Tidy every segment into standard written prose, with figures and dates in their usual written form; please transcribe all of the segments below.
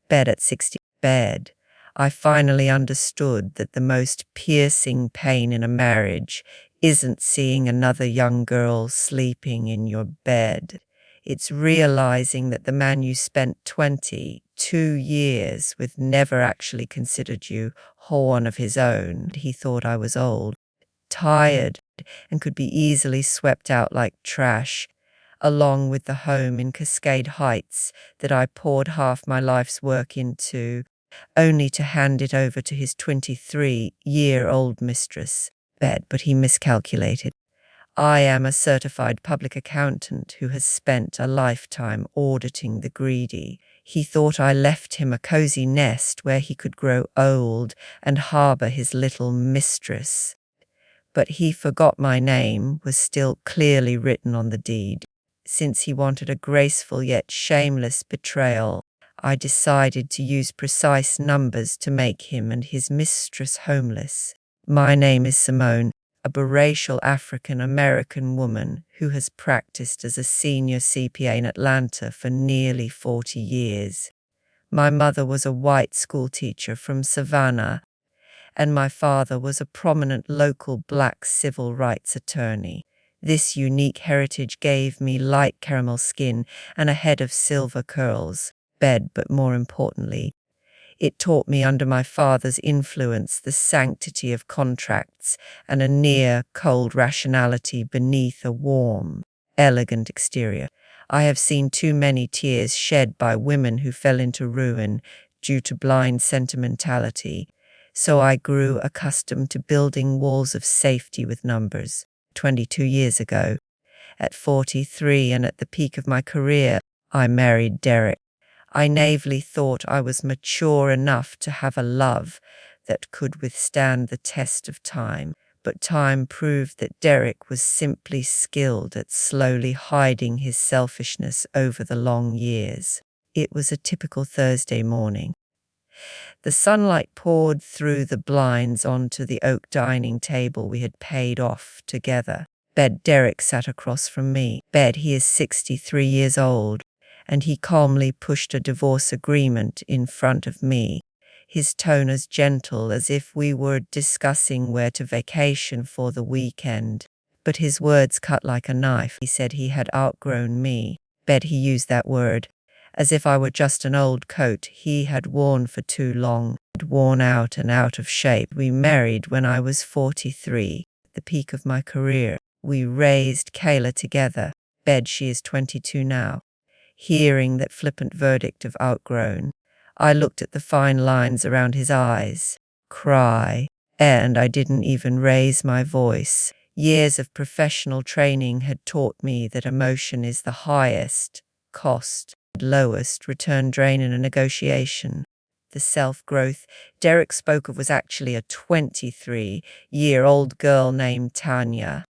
Bed at 60. Bed. I finally understood that the most piercing pain in a marriage isn't seeing another young girl sleeping in your bed. It's realizing that the man you spent 22 years with never actually considered you one of his own. He thought I was old, tired, and could be easily swept out like trash, along with the home in Cascade Heights that I poured half my life's work into, only to hand it over to his 23-year-old mistress. But he miscalculated. I am a certified public accountant who has spent a lifetime auditing the greedy. He thought I left him a cozy nest where he could grow old and harbor his little mistress. But he forgot my name was still clearly written on the deed. Since he wanted a graceful yet shameless betrayal, I decided to use precise numbers to make him and his mistress homeless. My name is Simone, a biracial African-American woman who has practiced as a senior CPA in Atlanta for nearly 40 years. My mother was a white schoolteacher from Savannah, and my father was a prominent local black civil rights attorney. This unique heritage gave me light caramel skin and a head of silver curls. But more importantly, it taught me under my father's influence the sanctity of contracts and a near cold rationality beneath a warm, elegant exterior. I have seen too many tears shed by women who fell into ruin due to blind sentimentality, so I grew accustomed to building walls of safety with numbers. 22 years ago, at 43 and at the peak of my career, I married Derek. I naively thought I was mature enough to have a love that could withstand the test of time, but time proved that Derek was simply skilled at slowly hiding his selfishness over the long years. It was a typical Thursday morning. The sunlight poured through the blinds onto the oak dining table we had paid off together. Derek sat across from me. He is 63 years old, and he calmly pushed a divorce agreement in front of me, his tone as gentle as if we were discussing where to vacation for the weekend. But his words cut like a knife. He said he had outgrown me. He used that word, as if I were just an old coat he had worn for too long, worn out and out of shape. We married when I was 43, at the peak of my career. We raised Kayla together. She is 22 now. Hearing that flippant verdict of outgrown, I looked at the fine lines around his eyes. Cry. And I didn't even raise my voice. Years of professional training had taught me that emotion is the highest cost, lowest return drain in a negotiation. The self-growth Derek spoke of was actually a 23-year-old girl named Tanya,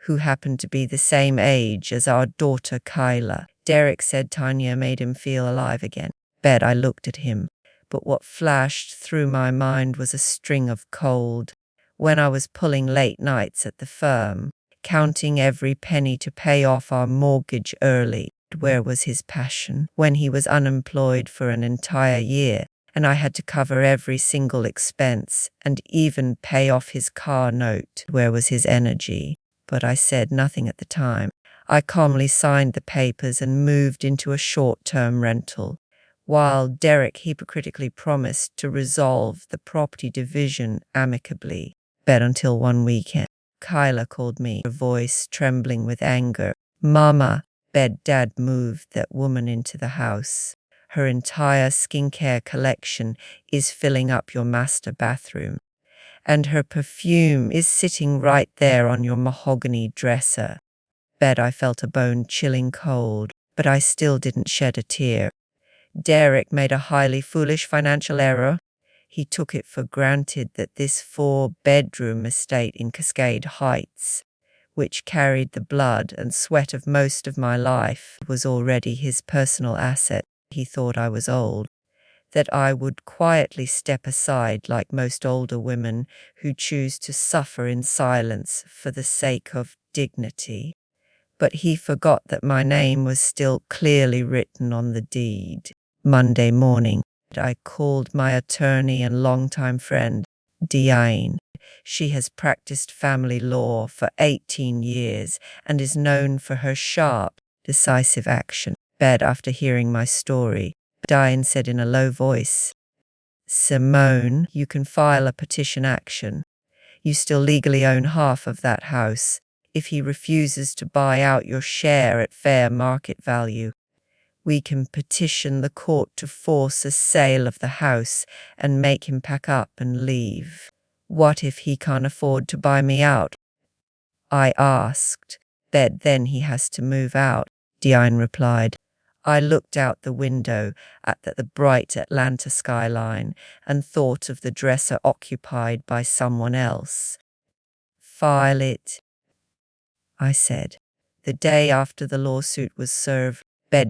who happened to be the same age as our daughter Kyla. Derek said Tanya made him feel alive again. I looked at him, but what flashed through my mind was a string of cold. When I was pulling late nights at the firm, counting every penny to pay off our mortgage early, where was his passion? When he was unemployed for an entire year, and I had to cover every single expense and even pay off his car note, where was his energy? But I said nothing at the time. I calmly signed the papers and moved into a short-term rental, while Derek hypocritically promised to resolve the property division amicably. Until one weekend, Kyla called me, her voice trembling with anger. "Mama." Dad moved that woman into the house. Her entire skincare collection is filling up your master bathroom, and her perfume is sitting right there on your mahogany dresser. I felt a bone-chilling cold, but I still didn't shed a tear. Derek made a highly foolish financial error. He took it for granted that this 4-bedroom estate in Cascade Heights, which carried the blood and sweat of most of my life, was already his personal asset. He thought I was old, that I would quietly step aside like most older women who choose to suffer in silence for the sake of dignity. But he forgot that my name was still clearly written on the deed. Monday morning, I called my attorney and longtime friend, Diane. She has practiced family law for 18 years and is known for her sharp, decisive action. After hearing my story, Diane said in a low voice, Simone, you can file a petition action. You still legally own half of that house. If he refuses to buy out your share at fair market value, we can petition the court to force a sale of the house and make him pack up and leave. What if he can't afford to buy me out? I asked. Then he has to move out, Diane replied. I looked out the window at the bright Atlanta skyline and thought of the dresser occupied by someone else. File it, I said. The day after the lawsuit was served,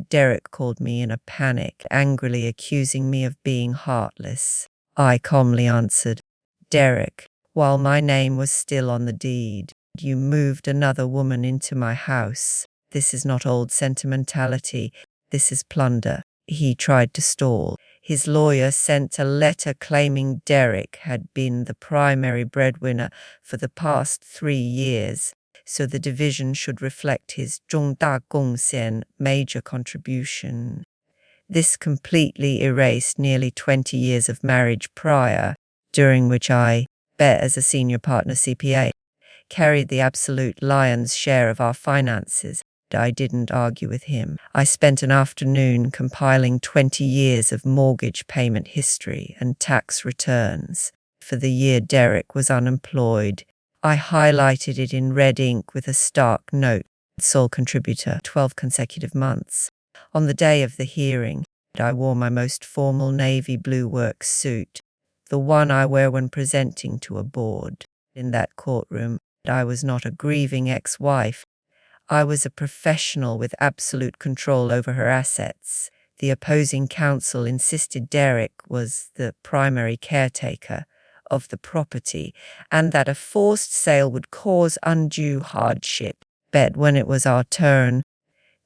Derek called me in a panic, angrily accusing me of being heartless. I calmly answered, Derek, while my name was still on the deed, you moved another woman into my house. This is not old sentimentality. This is plunder. He tried to stall. His lawyer sent a letter claiming Derek had been the primary breadwinner for the past 3 years, so the division should reflect his 重大贡献, major contribution. This completely erased nearly 20 years of marriage prior, during which I, as a senior partner CPA, carried the absolute lion's share of our finances. I didn't argue with him. I spent an afternoon compiling 20 years of mortgage payment history and tax returns. For the year Derek was unemployed, I highlighted it in red ink with a stark note, sole contributor, 12 consecutive months. On the day of the hearing, I wore my most formal navy blue work suit, the one I wear when presenting to a board. In that courtroom, I was not a grieving ex-wife. I was a professional with absolute control over her assets. The opposing counsel insisted Derek was the primary caretaker of the property and that a forced sale would cause undue hardship. When it was our turn,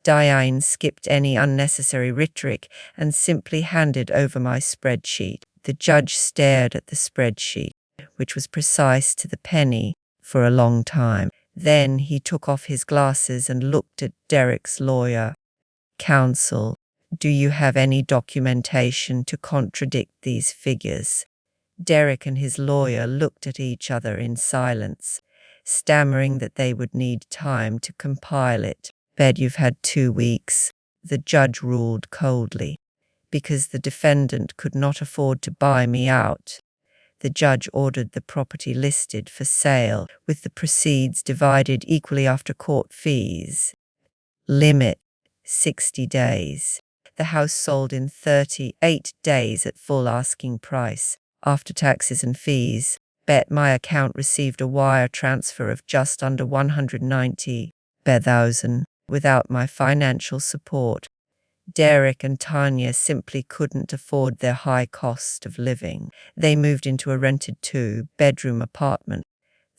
Diane skipped any unnecessary rhetoric and simply handed over my spreadsheet. The judge stared at the spreadsheet, which was precise to the penny, for a long time. Then he took off his glasses and looked at Derek's lawyer. Counsel, do you have any documentation to contradict these figures? Derek and his lawyer looked at each other in silence, stammering that they would need time to compile it. You've had 2 weeks, the judge ruled coldly. Because the defendant could not afford to buy me out, the judge ordered the property listed for sale, with the proceeds divided equally after court fees. Limit, 60 days. The house sold in 38 days at full asking price. After taxes and fees, my account received a wire transfer of just under $190,000. Without my financial support, Derek and Tanya simply couldn't afford their high cost of living. They moved into a rented 2-bedroom apartment.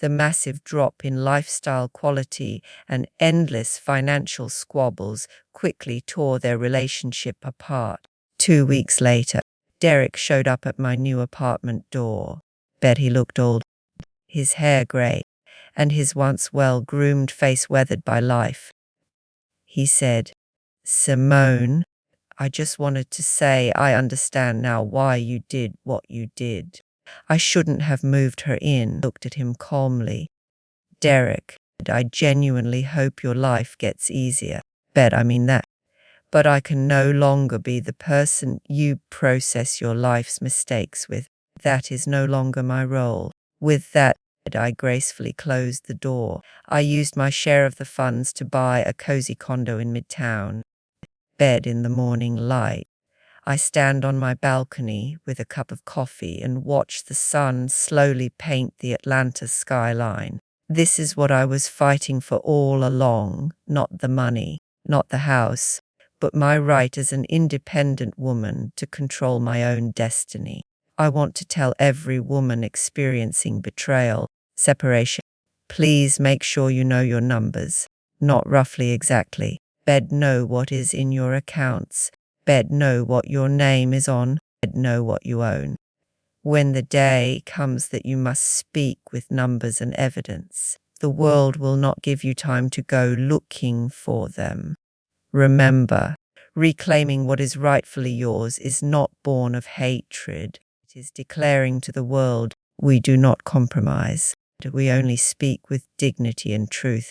The massive drop in lifestyle quality and endless financial squabbles quickly tore their relationship apart. 2 weeks later, Derek showed up at my new apartment door. He looked old, his hair gray, and his once well-groomed face weathered by life. He said, Simone, I just wanted to say I understand now why you did what you did. I shouldn't have moved her in. Looked at him calmly. Derek, I genuinely hope your life gets easier. I mean that. But I can no longer be the person you process your life's mistakes with. That is no longer my role. With that, I gracefully closed the door. I used my share of the funds to buy a cozy condo in Midtown. In the morning light, I stand on my balcony with a cup of coffee and watch the sun slowly paint the Atlanta skyline. This is what I was fighting for all along, not the money, not the house, but my right as an independent woman to control my own destiny. I want to tell every woman experiencing betrayal, separation, please make sure you know your numbers, not roughly exactly. Know what is in your accounts. Know what your name is on. know what you own. When the day comes that you must speak with numbers and evidence, the world will not give you time to go looking for them. Remember, reclaiming what is rightfully yours is not born of hatred. It is declaring to the world, we do not compromise. We only speak with dignity and truth.